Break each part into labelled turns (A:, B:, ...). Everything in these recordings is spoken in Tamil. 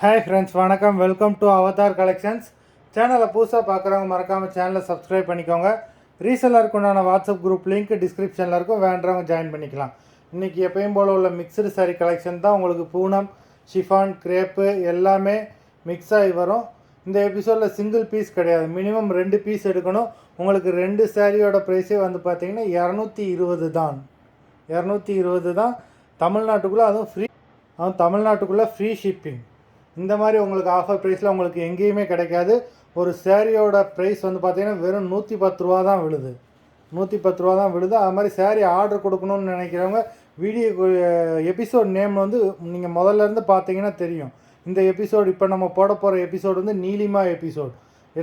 A: ஹாய் ஃப்ரெண்ட்ஸ், வணக்கம். Welcome to Avatar collections. சேனலை புதுசாக பார்க்குறவங்க மறக்காமல் சேனலை சப்ஸ்கிரைப் பண்ணிக்கோங்க. ரீசெல்லருக்கு உண்டான வாட்ஸ்அப் குரூப் லிங்க் டிஸ்கிரிப்ஷனில் இருக்கும், வேண்டவங்க ஜாயின் பண்ணிக்கலாம். இன்றைக்கி எப்பயும் போல் உள்ள மிக்சடு சாரீ கலெக்ஷன் தான். உங்களுக்கு பூனம், ஷிஃபான், கிரேப்பு எல்லாமே மிக்ஸ் ஆகி வரும். இந்த எபிசோடில் சிங்கிள் பீஸ் கிடையாது, மினிமம் 2 பீஸ் எடுக்கணும். உங்களுக்கு 2 சாரியோட ப்ரைஸே வந்து பார்த்திங்கன்னா 220 தான். 220 தான் தமிழ்நாட்டுக்குள்ளே, அதுவும் தமிழ்நாட்டுக்குள்ளே ஃப்ரீ ஷிப்பிங். இந்த மாதிரி உங்களுக்கு ஆஃபர் ப்ரைஸில் உங்களுக்கு எங்கேயுமே கிடைக்காது. ஒரு சேரீயோட ப்ரைஸ் வந்து பார்த்திங்கன்னா வெறும் 110 ரூபா தான் விழுது. 110 ரூபா தான் விழுது. அது மாதிரி சேரீ ஆர்டர் கொடுக்கணும்னு நினைக்கிறவங்க வீடியோ எபிசோட் நேம் வந்து நீங்கள் முதல்லேருந்து பார்த்தீங்கன்னா தெரியும். இந்த எபிசோடு இப்போ நம்ம போட போகிற எபிசோடு வந்து நீலிமா எபிசோட்.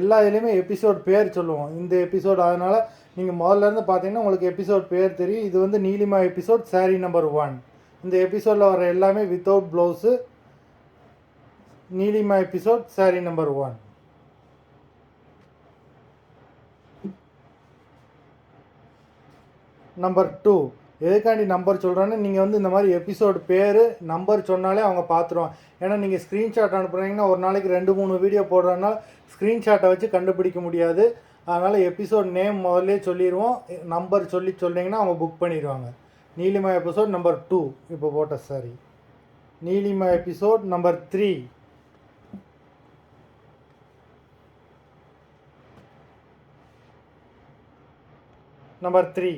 A: எல்லா இதுலேயுமே எபிசோட் பேர் சொல்லுவோம். இந்த எபிசோடு அதனால் நீங்கள் முதல்லேருந்து பார்த்தீங்கன்னா உங்களுக்கு எபிசோட் பேர் தெரியும். இது வந்து நீலிமா எபிசோட் சாரீ நம்பர் 1. இந்த எபிசோடில் வர எல்லாமே without blouse. Neelima episode sari number 1. Number 2. எதுக்காண்டி நம்பர் சொல்கிறேன்னு, நீங்கள் வந்து இந்த மாதிரி எபிசோடு பேர் நம்பர் சொன்னாலே அவங்க பார்த்துருவாங்க. ஏன்னா நீங்கள் ஸ்க்ரீன்ஷாட் அனுப்புகிறீங்கன்னா ஒரு நாளைக்கு 2-3 வீடியோ போடுறதுனால ஸ்க்ரீன்ஷாட்டை வச்சு கண்டுபிடிக்க முடியாது. அதனால் எபிசோட் நேம் முதல்லே சொல்லிடுவோம். நம்பர் சொன்னீங்கன்னா அவங்க புக் பண்ணிடுவாங்க. நீலிமா எபிசோட் நம்பர் 2 இப்போ போட்ட sorry. Neelima episode number 3. Number 3.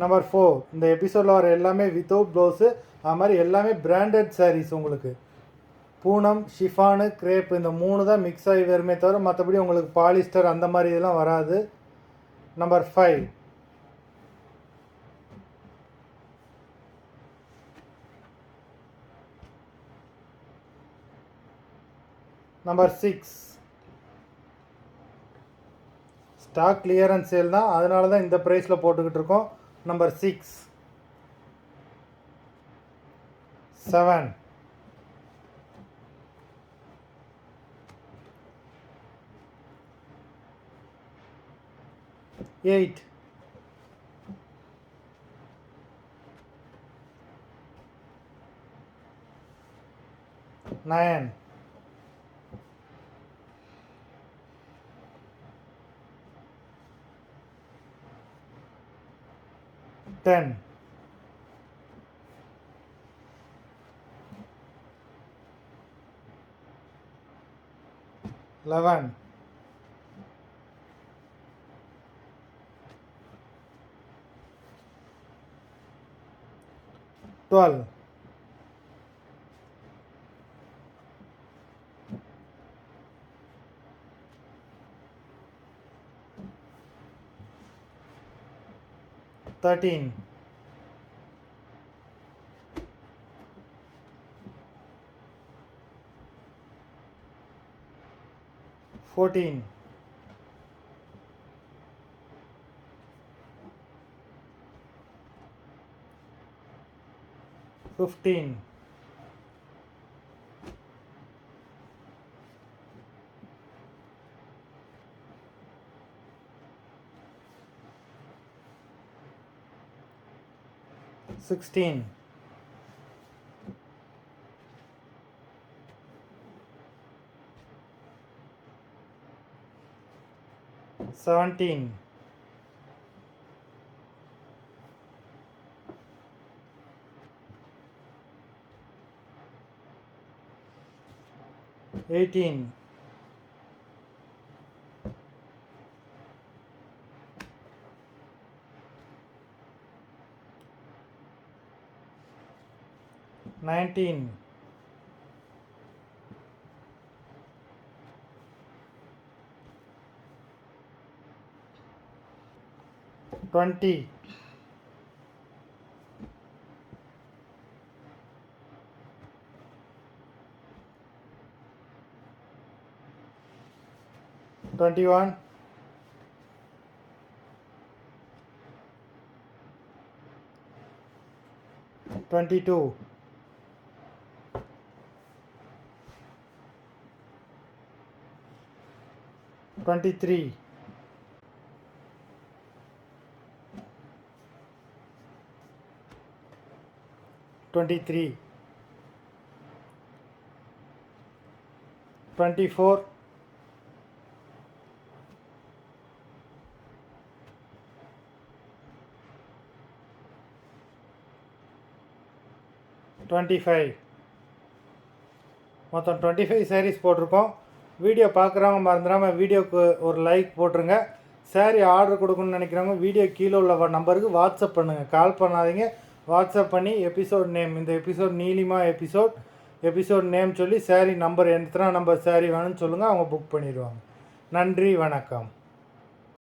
A: Number 4. இந்த எபிசோடில் வர எல்லாமே வித்தவுட் ப்ளவுஸு. அது மாதிரி எல்லாமே பிராண்டட் சாரீஸ். உங்களுக்கு பூனம், ஷிஃபானு, கிரேப் இந்த 3 தான் மிக்ஸ் ஆகி வருமே தவிர மற்றபடி உங்களுக்கு பாலிஸ்டர் அந்த மாதிரி இதெல்லாம் வராது. Number 5. Number 6. Stock clearance sale தான், அதனால தான் இந்த ப்ரைஸில் போட்டுக்கிட்டு இருக்கோம். நம்பர் 6. 7. 8. 9. 10. 11. 12. 13. 14. 15. 16. 17. 18. 19. 20. 21. 22. 23. 24. 23, 24, 25. மொத்தம் 25 sarees போட்டிருக்கோம். வீடியோ பார்க்குறவங்க மறந்துடாமல் வீடியோக்கு ஒரு லைக் போட்டுருங்க. சாரீ ஆர்டர் கொடுக்கணும்னு நினைக்கிறவங்க வீடியோ கீழே உள்ள நம்பருக்கு வாட்ஸ்அப் பண்ணுங்கள். கால் பண்ணாதீங்க, வாட்ஸ்அப் பண்ணி எபிசோட் நேம், இந்த எபிசோட் நீலிமா எபிசோட் நேம் சொல்லி சாரீ நம்பர் எத்தனை நம்பர் சாரீ வேணும்னு சொல்லுங்கள், அவங்க புக் பண்ணிடுவாங்க. நன்றி, வணக்கம்.